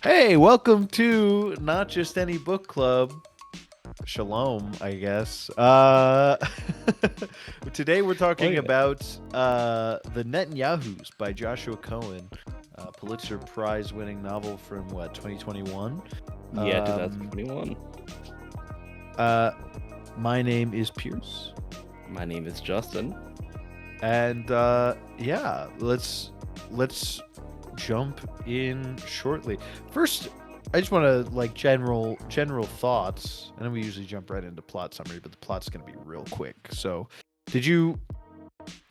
Hey, welcome to Not Just Any Book Club. Shalom, I guess. Today we're Oh talking yeah, about The Netanyahus by Joshua Cohen, Pulitzer Prize winning novel from what, 2021? yeah, Um, 2021. uh, my name is Pierce. My name is Justin. And yeah, let's jump in shortly. First, I just want to like general thoughts. I know we usually jump right into plot summary, but the plot's going to be real quick. So, did you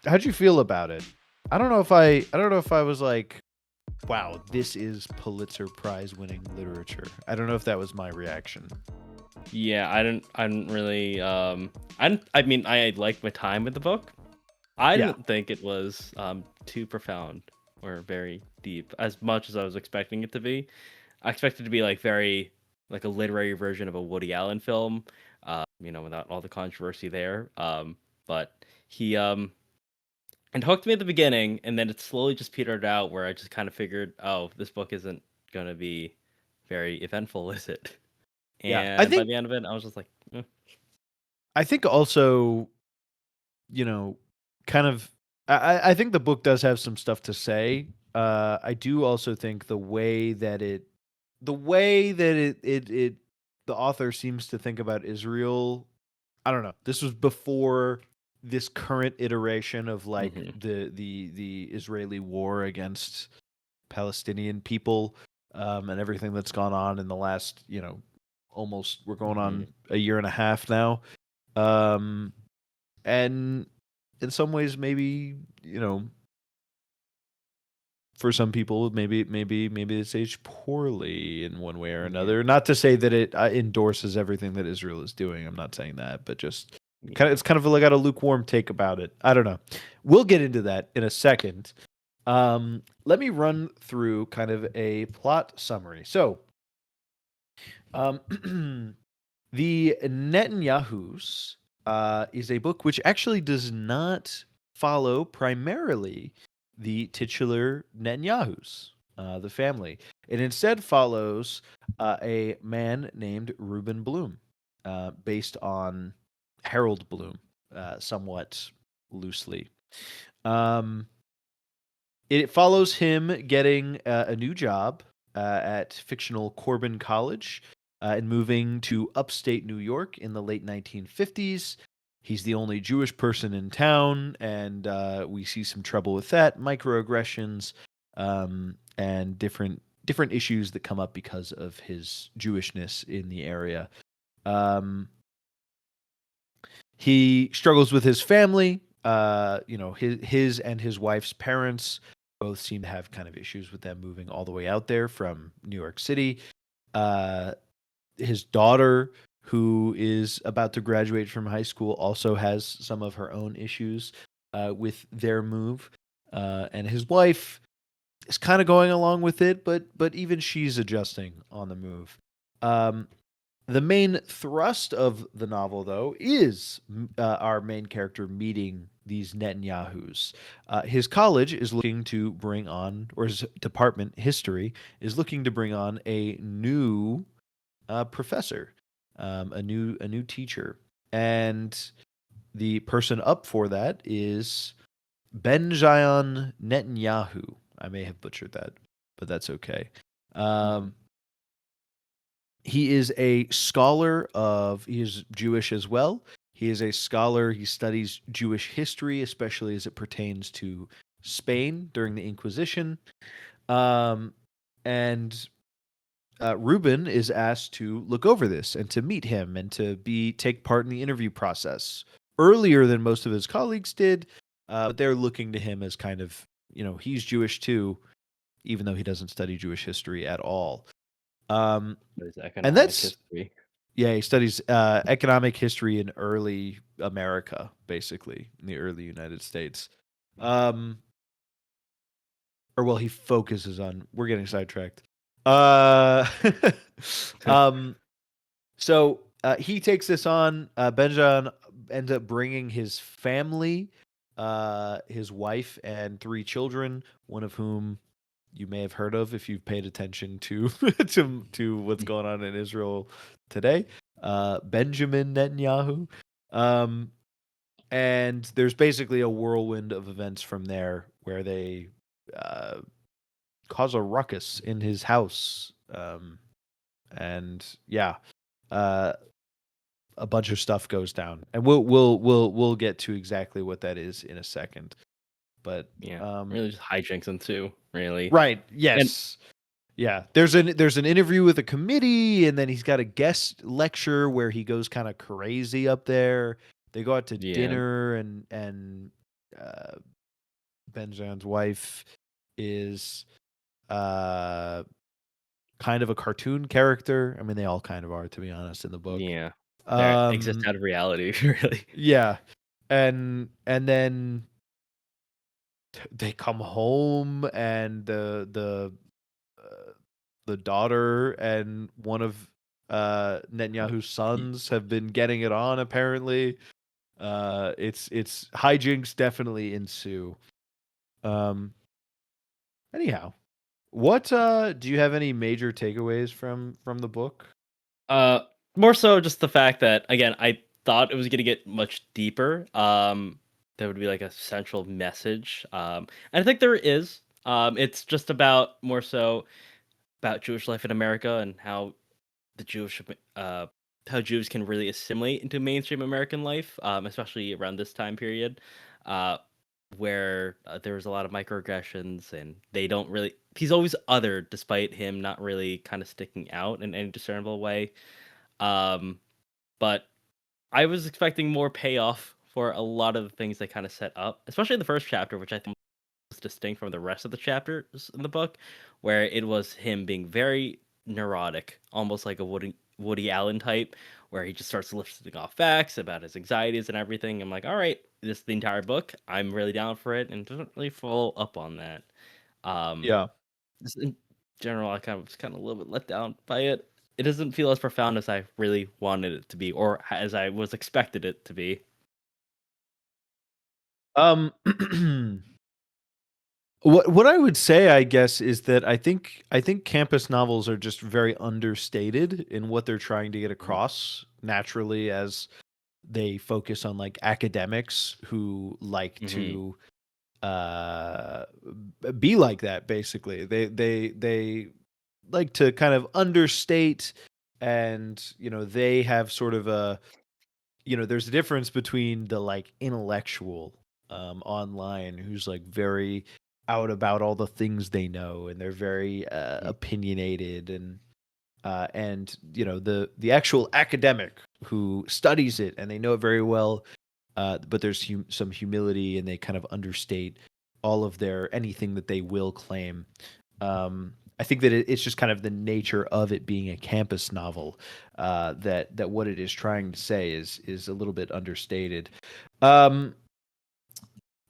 how'd you feel about it? I don't know if I was like, wow, this is Pulitzer Prize winning literature. I don't know if that was my reaction. Yeah, I didn't really, I mean, I liked my time with the book. I Yeah. didn't think it was too profound or very deep as much as I was expecting it to be. I expected it to be like very like a literary version of a Woody Allen film, without all the controversy there. But he and hooked me at the beginning, and then it slowly just petered out where I just kind of figured, oh, this book isn't gonna be very eventful, is it? Yeah. I And by think the end of it, I was just like, I think also, you know, kind of I think the book does have some stuff to say. I do also think the way that the author seems to think about Israel, I don't know. This was before this current iteration of like hmm the Israeli war against Palestinian people, and everything that's gone on in the last, almost we're going hmm on a year and a half now. Um, and in some ways, maybe, for some people, maybe it's aged poorly in one way or yeah, another. Not to say that it endorses everything that Israel is doing. I'm not saying that, but just kind of, yeah. it's kind of like got a lukewarm take about it. I don't know. We'll get into that in a second. Let me run through kind of a plot summary. So, um, the Netanyahus is a book which actually does not follow primarily the titular Netanyahus, the family. It instead follows a man named Reuben Bloom, based on Harold Bloom, somewhat loosely. Um, it follows him getting a new job at fictional Corbin College, and moving to upstate New York in the late 1950s. He's the only Jewish person in town, and we see some trouble with that, microaggressions, and different issues that come up because of his Jewishness in the area. Um, he struggles with his family. His and his wife's parents both seem to have kind of issues with them moving all the way out there from New York City. Uh, his daughter, who is about to graduate from high school, also has some of her own issues with their move. And his wife is kind of going along with it, but even she's adjusting on the move. Um, the main thrust of the novel, though, is our main character meeting these Netanyahus. His college is looking to bring on, or his department, history, is looking to bring on a new professor, a new teacher, and the person up for that is Benjamin Netanyahu. I may have butchered that, but that's okay. Mhm. Um, he is a scholar of, he is Jewish as well. He is a scholar. He studies Jewish history, especially as it pertains to Spain during the Inquisition. Um, and Ruben is asked to look over this and to meet him and to take part in the interview process earlier than most of his colleagues did. But they're looking to him as kind of, he's Jewish too, even though he doesn't study Jewish history at all. Um, There's and economic that's history. Yeah, he studies economic history in early America, basically in the early United States. Um, or well, he focuses on. We're getting sidetracked. Uh, um, so he takes this on. Benjamin ends up bringing his family, his wife and three children, one of whom you may have heard of if you've paid attention to to what's going on in Israel today. Benjamin Netanyahu. Um, and there's basically a whirlwind of events from there where they uh, cause a ruckus in his house. And yeah, uh, a bunch of stuff goes down, and we'll get to exactly what that is in a second. But Yeah, really just hijinks ensue, really. right, And yes. Yeah, there's an interview with a committee, and then he's got a guest lecture where he goes kind of crazy up there. They go out to yeah, dinner, and uh, Benjamin's wife is uh, kind of a cartoon character. I mean, they all kind of are, to be honest, in the book. yeah, that exists Um, out of reality, really. yeah, and then they come home, and uh, the daughter and one of Netanyahu's Y- sons have been getting it on. Apparently, it's hijinks definitely ensue. Um, anyhow, what do you have any major takeaways from the book? Uh, More so just the fact that again, I thought it was gonna get much deeper. There would be like a central message. And I think there is. It's just about more so about Jewish life in America and the Jewish how Jews can really assimilate into mainstream American life, especially around this time period, uh, where there was a lot of microaggressions, and they don't really. He's always other, despite him not really kind of sticking out in any discernible way. Um, but I was expecting more payoff for a lot of the things they kind of set up, especially in the first chapter, which I think was distinct from the rest of the chapters in the book, where it was him being very neurotic, almost like a Woody Allen type, where he just starts listing off facts about his anxieties and everything. I'm like, all right, this is the entire book. I'm really down for it, and it doesn't really follow up on that. Um, Yeah. just in general, I kind of was kind of a little bit let down by it. It doesn't feel as profound as I really wanted it to be, or as I was expected it to be. Um, what I would say, I guess, is that I think campus novels are just very understated in what they're trying to get Mhm. across naturally, as they focus on like academics who like Mhm. to uh be like that. Basically, they like to kind of understate, and they have sort of a there's a difference between the like intellectual online who's like very out about all the things they know, and they're very opinionated, and the actual academic who studies it and they know it very well, but there's some humility, and they kind of understate all of their anything that they will claim. I think that it's just kind of the nature of it being a campus novel, that what it is trying to say is a little bit understated. Um,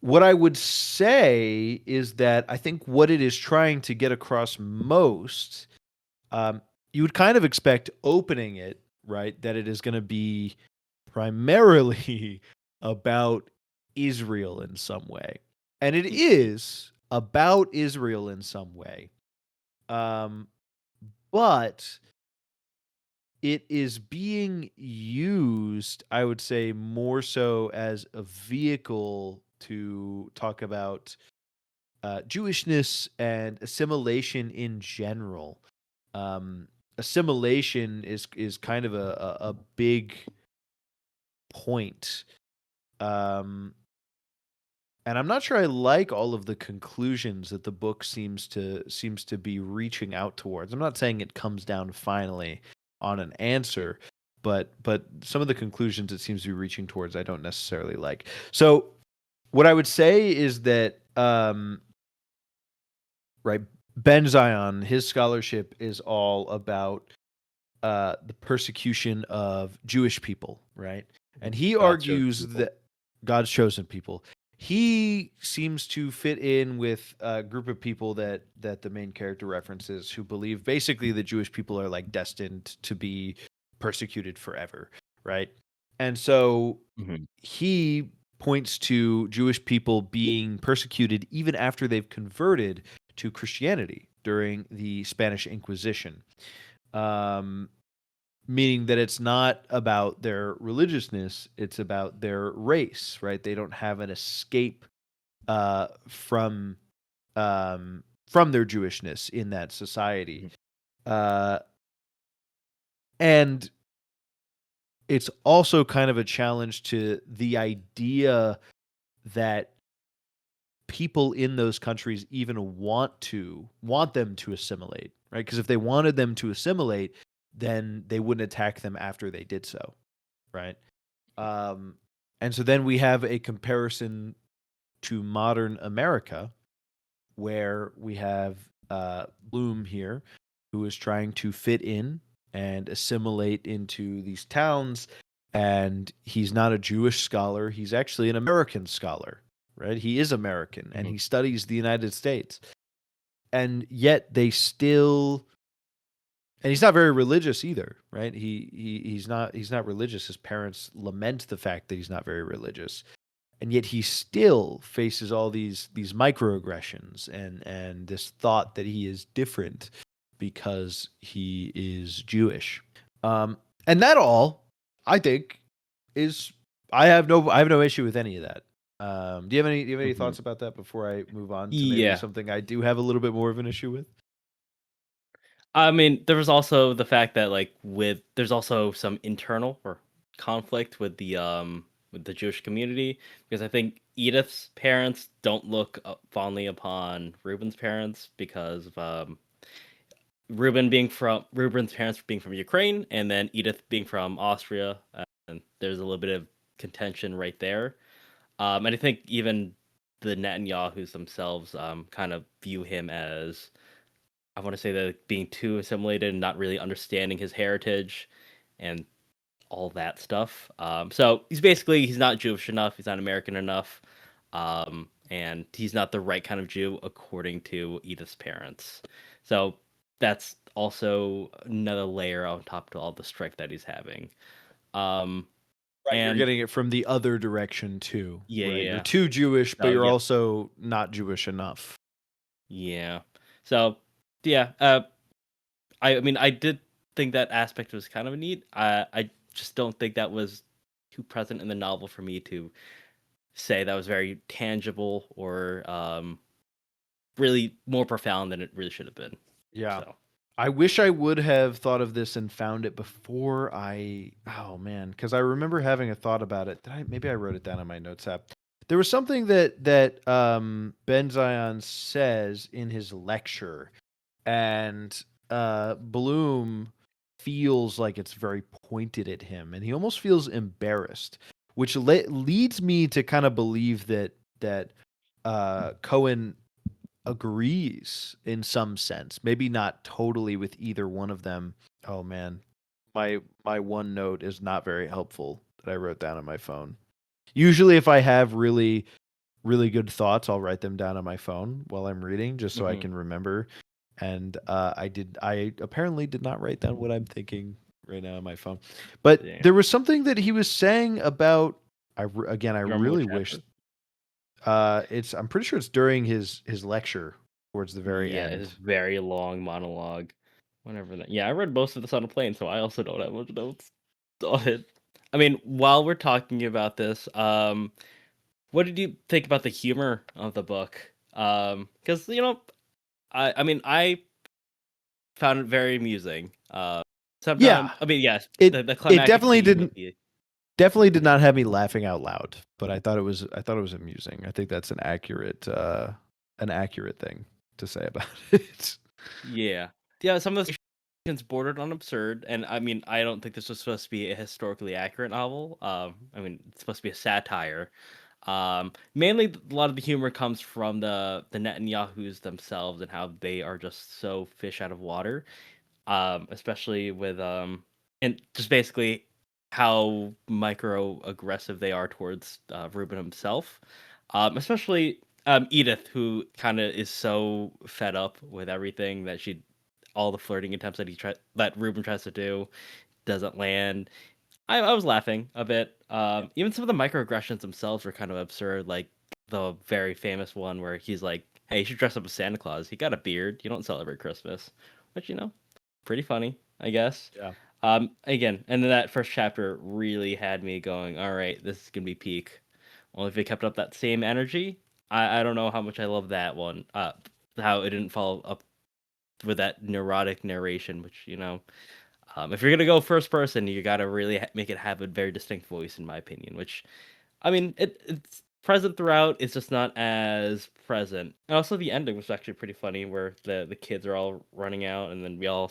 what I would say is that I think what it is trying to get across most, you would kind of expect opening it, right, that it is going to be primarily about Israel in some way. And it is about Israel in some way. Um, but it is being used, I would say, more so as a vehicle to talk about Jewishness and assimilation in general. Assimilation is kind of a big point. Um, and I'm not sure I like all of the conclusions that the book seems to be reaching out towards. I'm not saying it comes down finally on an answer, but some of the conclusions it seems to be reaching towards I don't necessarily like. So what I would say is that right, Ben Zion, his scholarship is all about the persecution of Jewish people, right? And he God's chosen argues people. that God's chosen people. He seems to fit in with a group of people that the main character references, who believe basically that Jewish people are like destined to be persecuted forever, right? And so Mhm. he points to Jewish people being persecuted even after they've converted to Christianity during the Spanish Inquisition. Um, Meaning that it's not about their religiousness, it's about their race, right? They don't have an escape uh, from from their Jewishness in that society. Mhm. Uh, and it's also kind of a challenge to the idea that people in those countries even want them to assimilate, right? Because if they wanted them to assimilate, then they wouldn't attack them after they did so, right? Um, and so then we have a comparison to modern America, where we have Bloom here, who is trying to fit in and assimilate into these towns. And he's not a Jewish scholar, he's actually an American scholar, right? He is American and Mhm. he studies the United States. And yet they still, and he's not very religious either, right? He's not religious. His parents lament the fact that he's not very religious, and yet he still faces all these microaggressions and this thought that he is different because he is Jewish. And that all, I think, is I have no issue with any of that. Do you have any Mhm. thoughts about that before I move on to maybe Yeah. something I do have a little bit more of an issue with? I mean, there was also the fact that like there's also some internal or conflict with the Jewish community, because I think Edith's parents don't look fondly upon Reuben's parents because of Reuben's parents being from Ukraine, and then Edith being from Austria, and there's a little bit of contention right there. And I think even the Netanyahus themselves kind of view him as, I want to say, that being too assimilated and not really understanding his heritage and all that stuff. So he's not Jewish enough. He's not American enough, and he's not the right kind of Jew according to Edith's parents. So that's also another layer on top to all the strife that he's having. Um, Right, you're and getting it from the other direction too, yeah, right? You're yeah. too Jewish, but So you're yep, also not Jewish enough. yeah. So yeah, I mean, I did think that aspect was kind of neat. I just don't think that was too present in the novel for me to say that was very tangible or really more profound than it really should have been. Yeah. So, I wish I would have thought of this and found it before I oh man, because I remember having a thought about it. Maybe I wrote it down on my notes app. There was something that Ben Zion says in his lecture, and Bloom feels like it's very pointed at him, and he almost feels embarrassed, which leads me to kind of believe that Cohen agrees in some sense, maybe not totally with either one of them. Oh man, my one note is not very helpful that I wrote down on my phone. Usually, if I have really good thoughts, I'll write them down on my phone while I'm reading, just so I hmm can remember. And I apparently did not write down what I'm thinking right now on my phone. But yeah. there was something that he was saying about. Again, I You remember what really wish. chapter? I'm pretty sure it's during his lecture towards the very Yeah, end. it's very long monologue. Whenever that, yeah, I read most of this on a plane, so I also don't have much notes on it. I mean, while we're talking about this, what did you think about the humor of the book? Because I mean, I found it very amusing. Yeah, Sometimes, I mean, yes, it the it climactic scene with the definitely did not have me laughing out loud, but I thought it was amusing. I think that's an accurate thing to say about it. yeah, yeah, some of the situations bordered on absurd, and I mean, I don't think this was supposed to be a historically accurate novel. I mean, it's supposed to be a satire. Mainly, a lot of the humor comes from the Netanyahus themselves and how they are just so fish out of water. Especially with and just basically how micro aggressive they are towards Ruben himself. Especially Edith, who kind of is so fed up with everything that all the flirting attempts that Ruben tries to do doesn't land. I was laughing a bit. Even some of the microaggressions themselves were kind of absurd, like the very famous one where he's like hey, you should dress up as Santa Claus. He got a beard. You don't celebrate Christmas, which pretty funny, I guess. Yeah. Again, and then that first chapter really had me going, all right, this is gonna be peak. Well, if it kept up that same energy, I don't know how much I love that one. How it didn't follow up with that neurotic narration, which if you're gonna go first person, you gotta really make it have a very distinct voice, in my opinion. Which, I mean, it's present throughout. It's just not as present. And also, the ending was actually pretty funny, where the kids are all running out, and then we all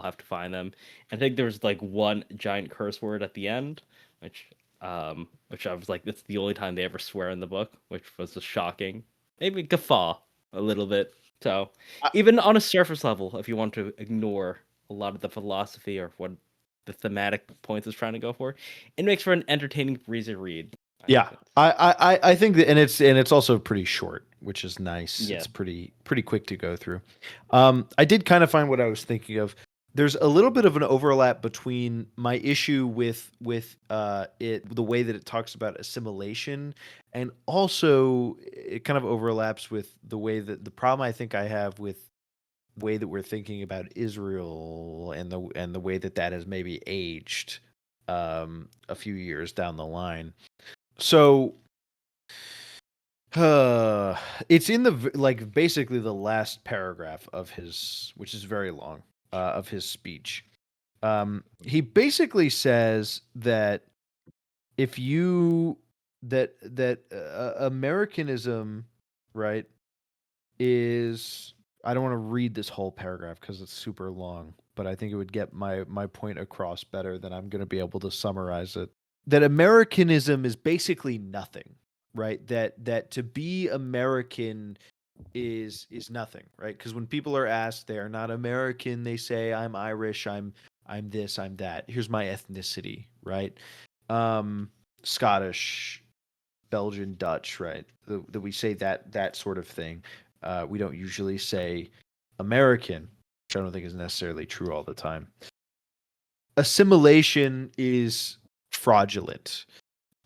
have to find them. And I think there was like one giant curse word at the end, which which I was like, that's the only time they ever swear in the book, which was just shocking. Maybe guffaw a little bit. So I, even on a surface level, if you want to ignore a lot of the philosophy or what the thematic points is trying to go for, it makes for an entertaining breeze to read. I yeah, think. I think that, and it's also pretty short, which is nice. Yeah. It's pretty quick to go through. I did kind of find what I was thinking of. There's a little bit of an overlap between my issue with the way that it talks about assimilation, and also it kind of overlaps with the way that the problem I think I have with the way that we're thinking about Israel and the way that that has maybe aged a few years down the line. So it's in like basically the last paragraph of his, which is very long, of his speech. He basically says that if you that Americanism, right, is, I don't want to read this whole paragraph because it's super long, but I think it would get my point across better than I'm going to be able to summarize it. That Americanism is basically nothing, right? That to be American is nothing, right? Because when people are asked they are not American, they say I'm Irish, I'm this, I'm that. Here's my ethnicity, right? Um, Scottish, Belgian, Dutch, right? That we say that sort of thing. We don't usually say American, which I don't think is necessarily true all the time. Assimilation is fraudulent,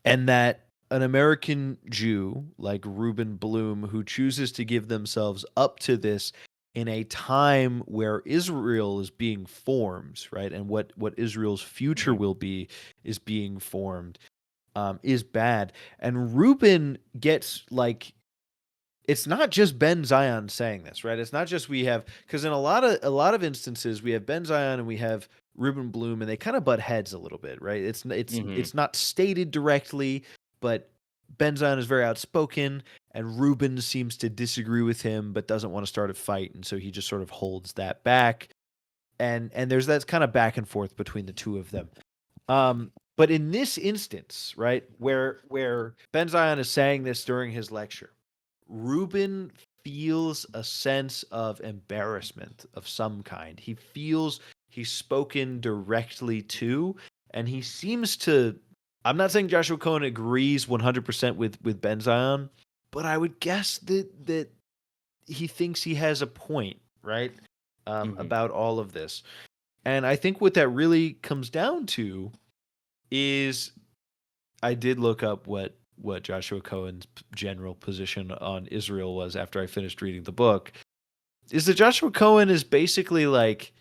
and that an American Jew like Reuben Bloom, who chooses to give themselves up to this in a time where Israel is being formed, right, and what Israel's future Mhm. will be is being formed, is bad. And Reuben gets like, it's not just Ben Zion saying this, right? It's not just we have, because in a lot of instances we have Ben Zion and we have Reuben Bloom, and they kind of butt heads a little bit, right? Mhm. It's not stated directly, but Ben Zion is very outspoken, and Reuben seems to disagree with him, but doesn't want to start a fight, and so he just sort of holds that back, and there's that kind of back and forth between the two of them. But in this instance, right, where Ben Zion is saying this during his lecture, Ruben feels a sense of embarrassment of some kind. He feels he's spoken directly to, and he seems to. I'm not saying Joshua Cohen agrees 100% with Ben Zion, but I would guess that he thinks he has a point, right, Mhm. about all of this. And I think what that really comes down to is, I did look up what Joshua Cohen's general position on Israel was after I finished reading the book. Is that Joshua Cohen is basically like,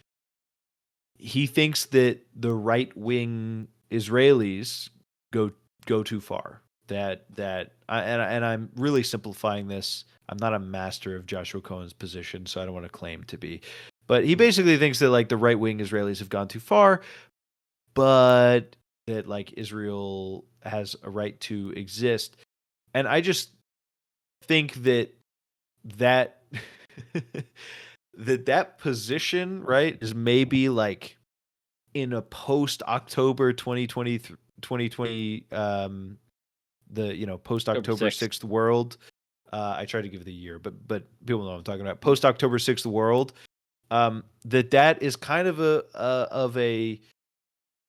he thinks that the right wing Israelis go go too far. And I'm really simplifying this. I'm not a master of Joshua Cohen's position, so I don't want to claim to be. But he basically thinks that like the right wing Israelis have gone too far, but that like Israel has a right to exist. And I just think that that position, right, is maybe like in a post October 2020 2020, the post October October 6th. 6th world. I tried to give the year, but people know what I'm talking about. Post October 6th world. That is kind of a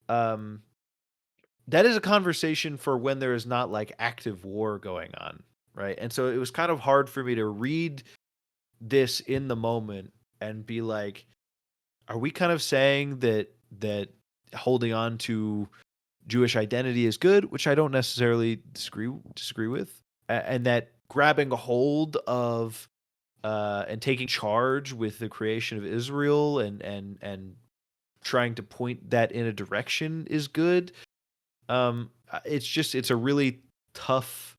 um that is a conversation for when there is not like active war going on, right? And so it was kind of hard for me to read this in the moment and be like, are we kind of saying that holding on to Jewish identity is good, which I don't necessarily disagree with, and that grabbing a hold of and taking charge with the creation of Israel and trying to point that in a direction is good. It's a really tough.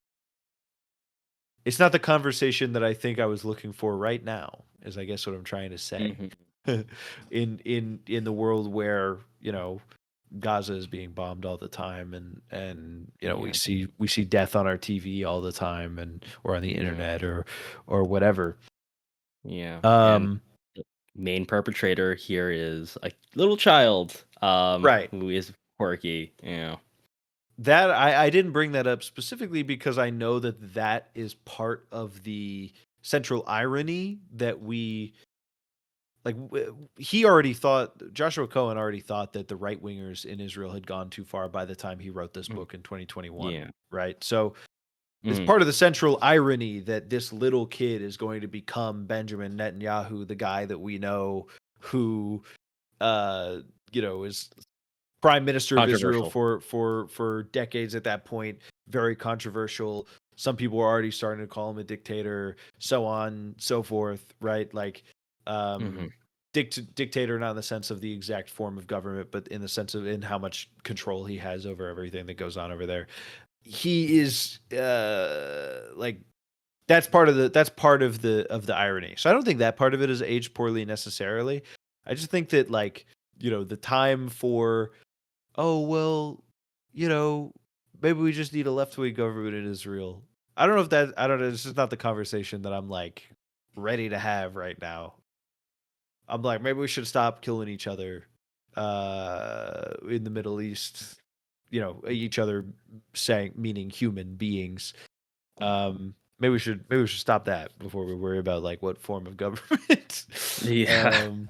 It's not the conversation that I think I was looking for right now, is I guess what I'm trying to say. Hmm. In the world where, Gaza is being bombed all the time, and we Yeah. see death on our TV all the time, and or on the Yeah. internet, or whatever. Yeah. And Um, the main perpetrator here is a little child, right. who is quirky. Yeah. That I didn't bring that up specifically because I know that is part of the central irony that we like. He already thought, Joshua Cohen already thought that the right wingers in Israel had gone too far by the time he wrote this Mm. book in 2021, Yeah. right? So it's Mhm. part of the central irony that this little kid is going to become Benjamin Netanyahu, the guy that we know who, uh, is prime minister of Israel Controversial. for decades at that point. Very controversial. Some people were already starting to call him a dictator, so on, so forth, right? Like, Hmm. um, dictator, not in the sense of the exact form of government, but in the sense of in how much control he has over everything that goes on over there. He is like that's part of the irony. So I don't think that part of it is aged poorly necessarily. I just think that, like, the time for, oh, well, you know, maybe we just need a left wing government in Israel. I don't know. This is not the conversation that I'm like ready to have right now. I'm like, maybe we should stop killing each other in the Middle East. Each other, saying, meaning human beings. Maybe we should stop that before we worry about like what form of government. Yeah. um,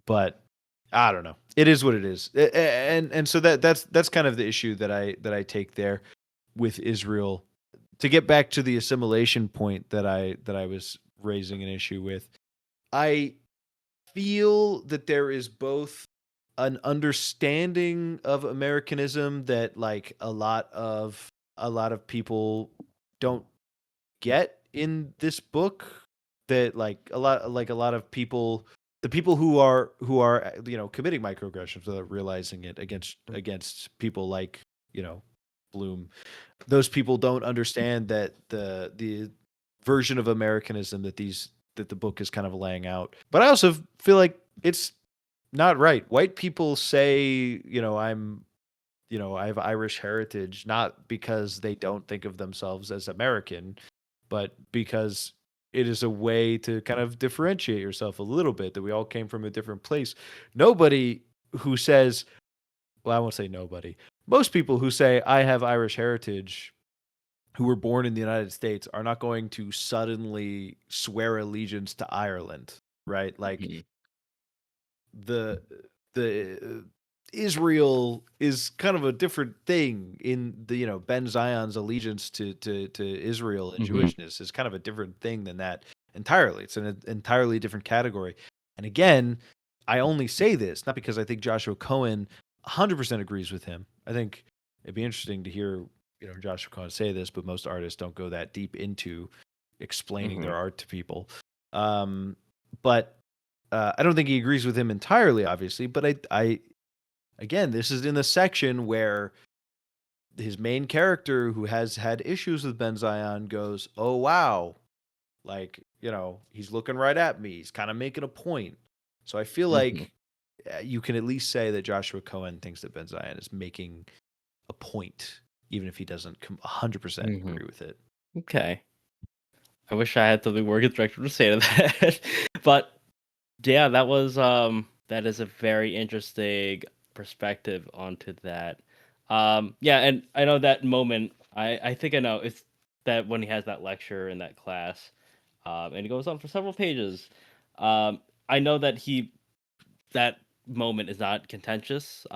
but I don't know. It is what it is, and so that's kind of the issue that I take there with Israel. To get back to the assimilation point that I was raising an issue with, I feel that there is both an understanding of Americanism that, like, a lot of people don't get in this book, that, like, a lot of people, the people who are committing microaggressions without realizing it against people like, Bloom, those people don't understand that the version of Americanism that the book is kind of laying out. But I also feel like it's not right. White people say, I have Irish heritage, not because they don't think of themselves as American, but because it is a way to kind of differentiate yourself a little bit, that we all came from a different place. Nobody who says, well, I won't say nobody. Most people who say I have Irish heritage, who were born in the United States, are not going to suddenly swear allegiance to Ireland, right? Like, Mhm. the Israel is kind of a different thing. In the, Ben Zion's allegiance to Israel and Mhm. Jewishness is kind of a different thing than that entirely. It's an entirely different category. And again, I only say this not because I think Joshua Cohen 100% agrees with him. I think it'd be interesting to hear, Joshua Cohen say this, but most artists don't go that deep into explaining their Mhm. art to people. But I don't think he agrees with him entirely, obviously, but I again, this is in the section where his main character, who has had issues with Ben Zion, goes, "Oh wow, like, he's looking right at me. He's kind of making a point." So I feel Mhm. like you can at least say that Joshua Cohen thinks that Ben Zion is making a point, even if he doesn't 100% Mhm. agree with it. Okay. I wish I had something more constructive to say to that. But yeah, that is a very interesting perspective onto that. Yeah, and I know that moment. I think I know it's that when he has that lecture in that class, and it goes on for several pages. I know that that moment is not contentious.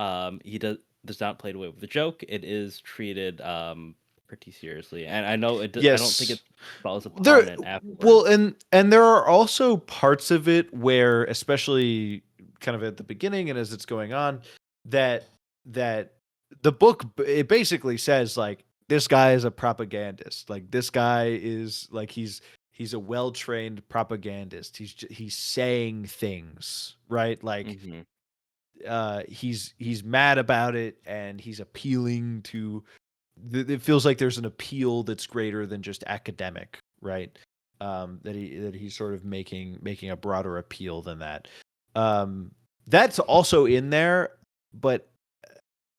He does not play away with the joke. It is treated pretty seriously, and I know I don't think Yes. it falls There upon it well, afterwards. and there are also parts of it where, especially kind of at the beginning and as it's going on, that that the book, it basically says, like, this guy is a propagandist. Like, this guy is like, he's he's a well-trained propagandist. He's saying things, right? Like Mhm. he's mad about it, and he's appealing to it feels like there's an appeal that's greater than just academic, right? That he's sort of making a broader appeal than that. That's also in there, but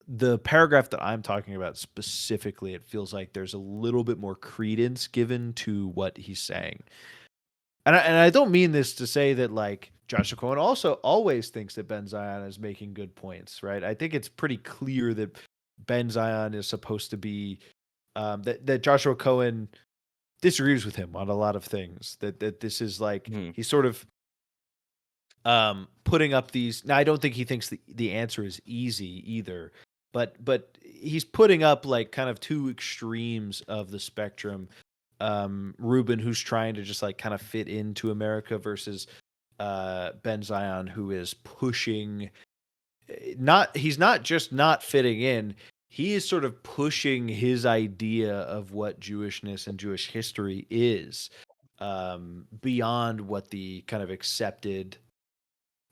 the paragraph that I'm talking about specifically, it feels like there's a little bit more credence given to what he's saying. And I don't mean this to say that like Joshua Cohen also always thinks that Ben Zion is making good points, right? I think it's pretty clear that Ben Zion is supposed to be that Joshua Cohen disagrees with him on a lot of things. That this is like Mhm. he's sort of putting up these. Now I don't think he thinks the answer is easy either, but he's putting up like kind of two extremes of the spectrum. Ruben, who's trying to just like kind of fit into America, versus Ben Zion, who is pushing. He's not just not fitting in. He is sort of pushing his idea of what Jewishness and Jewish history is beyond what the kind of accepted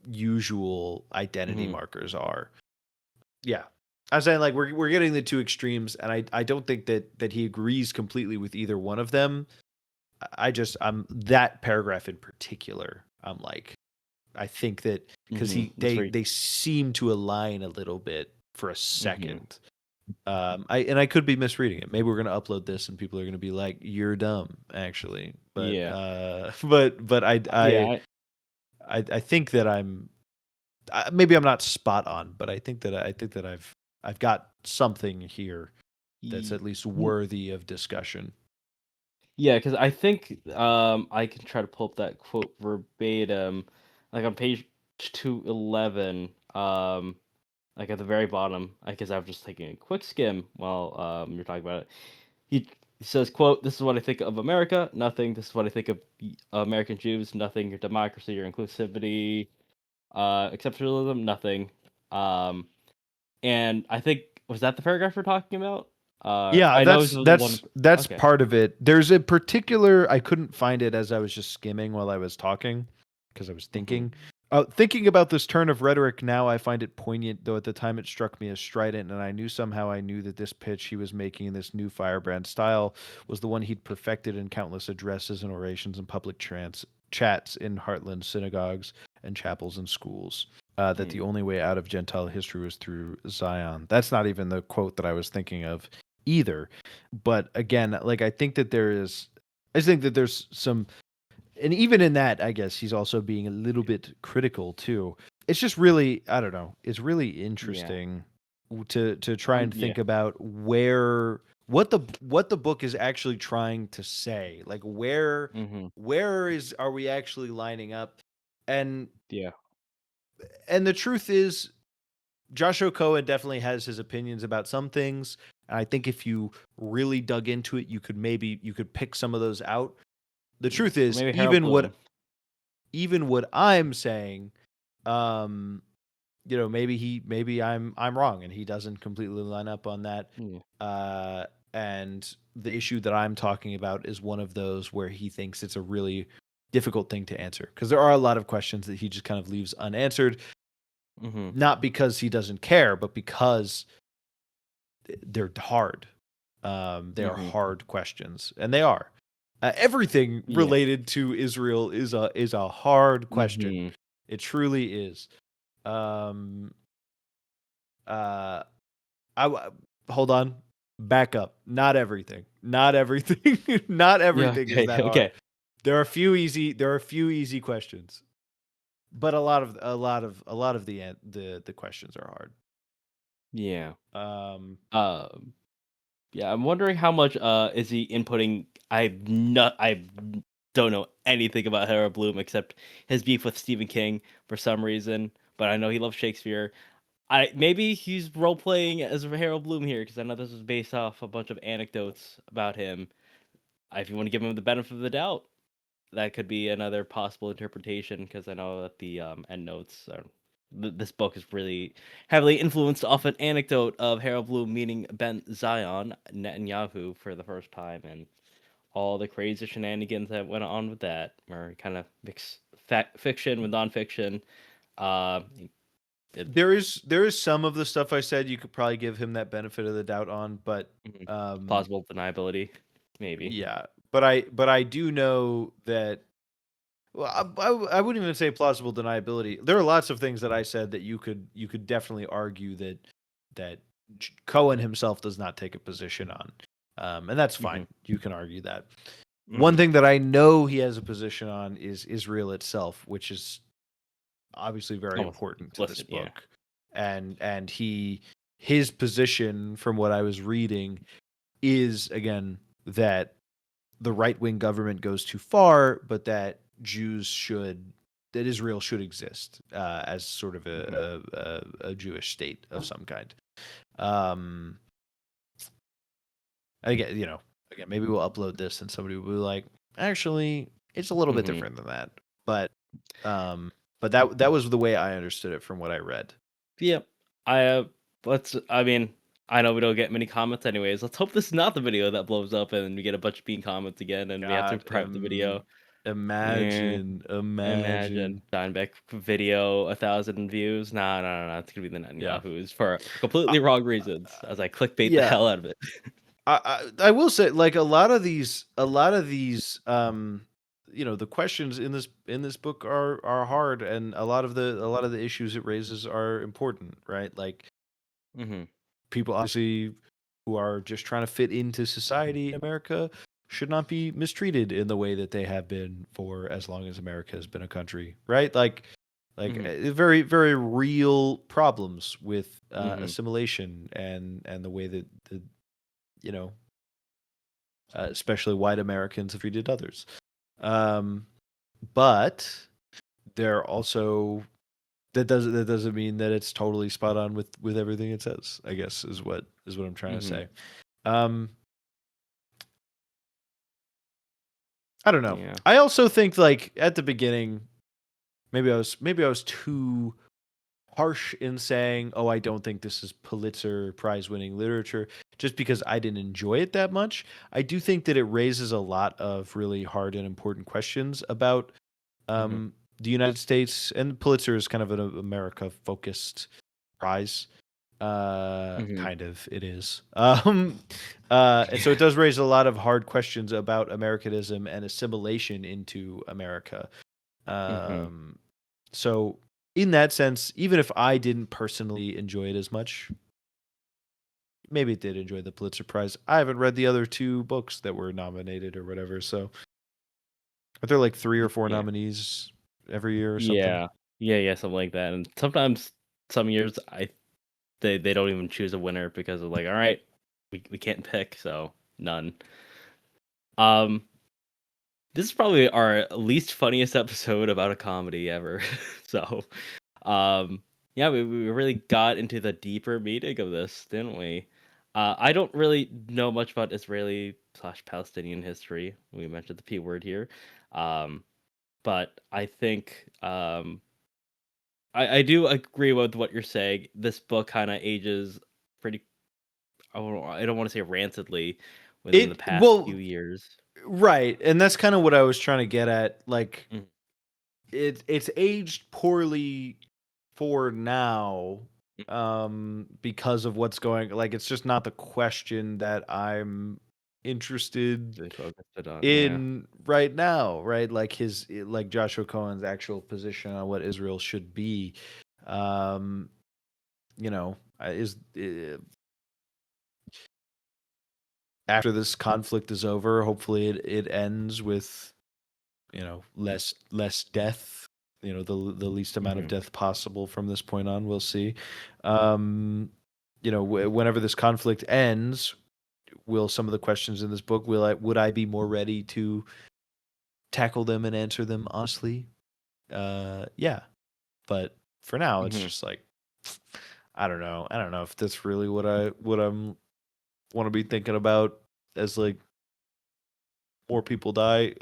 usual identity Mhm. markers are. Yeah. I'm saying like we're getting the two extremes, and I don't think that he agrees completely with either one of them. I'm that paragraph in particular. I'm like I think that because Mhm. That's very. they seem to align a little bit for a Mhm. second. I could be misreading it. Maybe we're gonna upload this and people are gonna be like, "You're dumb," actually. But Yeah. but Yeah. I think that maybe I'm not spot on, but I think that I've got something here that's Y- at least mm, worthy of discussion. Yeah, because I think I can try to pull up that quote verbatim, like on page 211, like at the very bottom. I guess I was just taking a quick skim while you're talking about it. He says, "Quote: This is what I think of America. Nothing. This is what I think of American Jews. Nothing. Your democracy, your inclusivity, exceptionalism. Nothing." Um, and I think was that the paragraph we're talking about? Yeah, I know it's the one. that's Okay. part of it. There's a particular I couldn't find it as I was just skimming while I was talking because I was Hmm. thinking. Thinking about this turn of rhetoric now, I find it poignant, though at the time it struck me as strident, and I knew that this pitch he was making in this new firebrand style was the one he'd perfected in countless addresses and orations and public chats in Heartland synagogues and chapels and schools. That the only way out of Gentile history was through Zion. That's not even the quote that I was thinking of either. But again, like I think that there's some, and even in that, I guess he's also being a little bit critical too. It's just really, I don't know, it's really Yeah. interesting to try and Yeah. think about what the book is actually trying to say. Like Hmm. where is are we actually lining up? And Yeah. and the truth is Joshua Cohen definitely has his opinions about some things. And I think if you really dug into it, you could pick some of those out. The Yeah. truth Or is, maybe Harold Bloom. even what I'm saying, um, maybe I'm wrong and he doesn't completely line up on that. Yeah. Uh, and the issue that I'm talking about is one of those where he thinks it's a really difficult thing to answer because there are a lot of questions that he just kind of leaves unanswered, Hmm. not because he doesn't care, but because they're hard. They are Hmm. hard questions, and they are. Everything Yeah. related to Israel is a hard question. Hmm. It truly is. Um, uh, hold on, back up. Not everything. Not everything. Not Yeah. everything is Okay. that hard. Okay. There are a few easy. There are a few easy questions, but a lot of the questions are Yeah. hard. Um. Yeah. I'm wondering how much is he inputting. I don't know anything about Harold Bloom except his beef with Stephen King for some reason. But I know he loves Shakespeare. I maybe he's role playing as Harold Bloom here because I know this is based off a bunch of anecdotes about him. If you want to give him the benefit of the doubt, that could be another possible interpretation because I know that the end notes are. This book is really heavily influenced off an anecdote of Harold Bloom meeting Ben Zion Netanyahu for the first time, and all the crazy shenanigans that went on with that, where he kind of mix fiction with nonfiction. Uh, it, There is some of the stuff I said you could probably give him that benefit of the doubt on, but mhm. um, Plausible deniability, maybe. yeah. But I do know that. Well, I wouldn't even say plausible deniability. There are lots of things that I said that you could definitely argue that Cohen himself does not take a position on, and that's Hmm. fine. You can argue that. One Hmm. thing that I know he has a position on is Israel itself, which is obviously very Almost important to this explicit, yeah. book. And his position from what I was reading is again that the right-wing government goes too far, but that Israel should exist as sort of Hmm. a Jewish state of some kind. Um, again, maybe we'll upload this and somebody will be like, actually, it's a little bit Hmm. different than that. But that was the way I understood it from what I read. Yep. I let's. I mean, I know we don't get many comments, anyways. Let's hope this is not the video that blows up, and we get a bunch of mean comments again, and we have to God, private the video. Yeah. Imagine imagine. Steinbeck video 1,000 views. No. It's gonna be the Yeah. Netanyahu's for Uh, completely wrong reasons. As I clickbait the yeah. hell out of it. I will say, like, a lot of these the questions in this book are hard, and a lot of the issues it raises are important, right? Like, Hmm. people obviously who are just trying to fit into society in America should not be mistreated in the way that they have been for as long as America has been a country, right? Like, Hmm. very very real problems with Hmm. assimilation and the way that the you know especially white Americans have treated others. Um, but there also that doesn't mean that it's totally spot on with everything it says. I guess is what I'm trying to Hmm. say. Um, I don't know. Yeah. I also think, like, at the beginning, maybe I was too harsh in saying, "Oh, I don't think this is Pulitzer Prize winning literature," just because I didn't enjoy it that much. I do think that it raises a lot of really hard and important questions about Hmm. the United States, and Pulitzer is kind of an America focused prize. Hmm. Kind of it is. And so it does raise a lot of hard questions about Americanism and assimilation into America. Hmm. Um, so in that sense, even if I didn't personally enjoy it as much, maybe it did enjoy the Pulitzer Prize. I haven't read the other two books that were nominated or whatever. So are there like three or four Yeah. nominees every year or something? Yeah, something like that. And sometimes some years they don't even choose a winner because of like, all right, we can't pick, so none. Um, this is probably our least funniest episode about a comedy ever. So, um, yeah, we really got into the deeper meaning of this, didn't we? I don't really know much about Israeli slash Palestinian history. We mentioned the P word here. Um, but I think I do agree with what you're saying. This book kind of ages pretty. I don't want to say rancidly within the It past few well, years. right, and that's kind of what I was trying to get at. Like, Mm, it's aged poorly for now, mm, because of what's going. Like, it's just not the question that I'm interested really focused it on, yeah. in right now, right? Like Joshua Cohen's actual position on what Israel should be. Um, is after this conflict is over, hopefully it ends with less death, the least amount of Hmm. death possible from this point on. We'll see. um whenever this conflict ends, will some of the questions in this book, would I be more ready to tackle them and answer them honestly? Yeah, but for now it's Hmm. just like, I don't know if that's really what I'm want to be thinking about, as like more people die.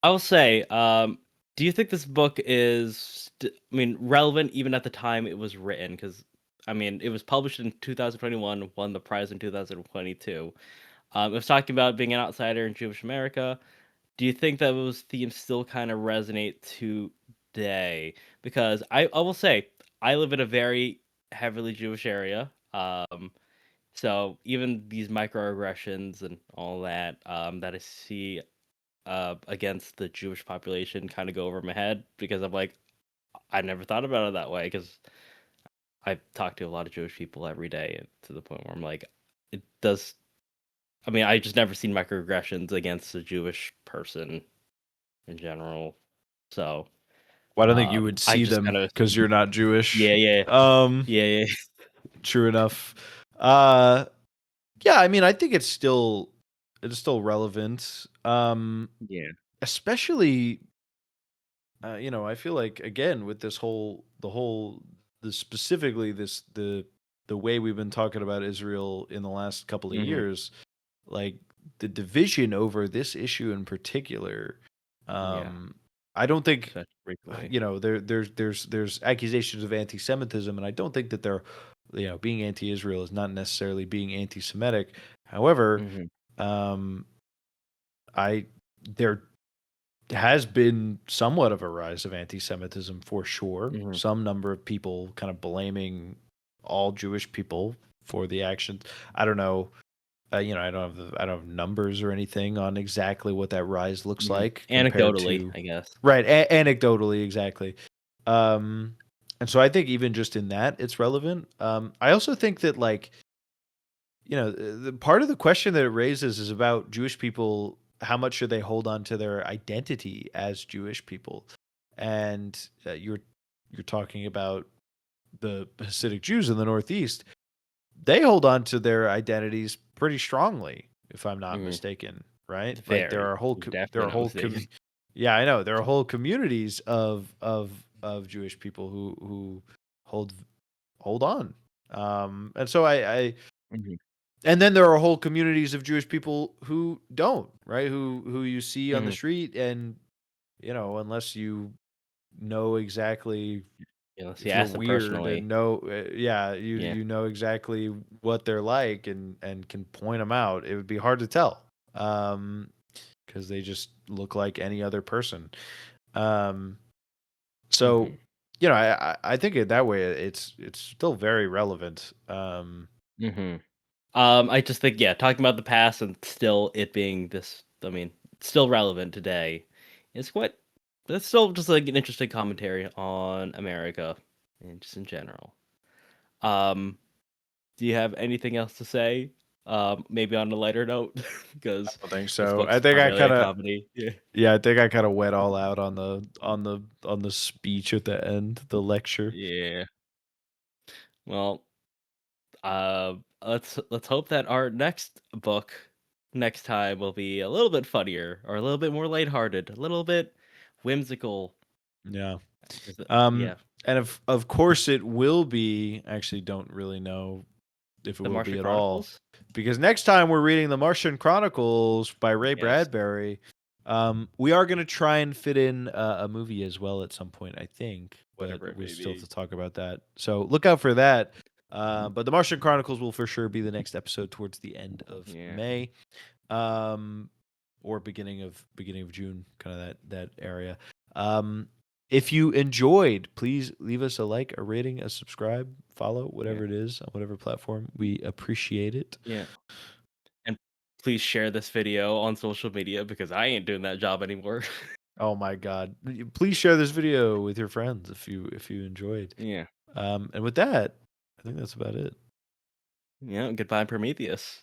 I will say, do you think this book is, I mean, relevant even at the time it was written? Because, I mean, it was published in 2021, won the prize in 2022. It was talking about being an outsider in Jewish America. Do you think that those themes still kind of resonate today? Because I will say I live in a very heavily Jewish area. So even these microaggressions and all that that I see against the Jewish population kind of go over my head because I'm like, I never thought about it that way because I talk to a lot of Jewish people every day and to the point where I'm like, it does. I mean, I just never seen microaggressions against a Jewish person in general. So Well, I don't think you would I see just them kind of because assume, you're not Jewish. yeah, yeah, Um, yeah, yeah, True enough. Uh, yeah, I mean, I think it's still relevant. yeah. Especially, I feel like again with the specifically the way we've been talking about Israel in the last couple of Hmm. years, like the division over this issue in particular. Yeah, Um, I don't think especially recently. there's accusations of anti-Semitism, and I don't think that they're being anti-Israel is not necessarily being anti-Semitic. However, Hmm. um, I there has been somewhat of a rise of anti-Semitism for sure. Hmm. Some number of people kind of blaming all Jewish people for the actions. I don't know. I don't have numbers or anything on exactly what that rise looks Hmm. like compared Anecdotally, to I guess. right anecdotally exactly. Um, and so I think even just in that it's relevant. I also think that like the part of the question that it raises is about Jewish people. How much should they hold on to their identity as Jewish people? And you're talking about the Hasidic Jews in the Northeast. They hold on to their identities pretty strongly, if I'm not Hmm. mistaken. Right? Like Very, you're there definitely are not whole mistaken. yeah, I know there are whole communities of Jewish people who hold hold on. And so I Hmm. and then there are whole communities of Jewish people who don't, right? Who you see on the Hmm. street, and unless you know exactly, Yeah, let's see. if you're Ask them weird personally. and know, yeah, you Yeah. you know exactly what they're like and can point them out. It would be hard to tell, because they just look like any other person. Um, so Hmm. I think it that way it's still very relevant. Hmm. I just think, yeah, talking about the past and still it being this, I mean, still relevant today is quite, that's still just like an interesting commentary on America and just in general. Um, do you have anything else to say? Maybe on a lighter note, I because don't think this so. I book's think I primarily kind a of comedy. Yeah. Yeah, I think I kinda went all out on the speech at the end, the lecture. Yeah. Well, let's hope that our next book next time will be a little bit funnier or a little bit more lighthearted, a little bit whimsical. Yeah. 'Cause Um, yeah, and of course it will be actually don't really know if it the will be Martian at all, Chronicles. because next time we're reading The Martian Chronicles by Ray Yes, Bradbury. We are gonna try and fit in a movie as well at some point, I think, but whatever it we may still have be. to talk about that. So look out for that. But The Martian Chronicles will for sure be the next episode towards the end of Yeah, May. um, or beginning of June, kind of that area. Um, if you enjoyed, please leave us a like, a rating, a subscribe, follow, yeah, whatever it is on whatever platform. We appreciate it. yeah. And please share this video on social media because I ain't doing that job anymore. Oh my God! Please share this video with your friends if you enjoyed. Yeah, And with that, I think that's about it. yeah. Goodbye, Prometheus.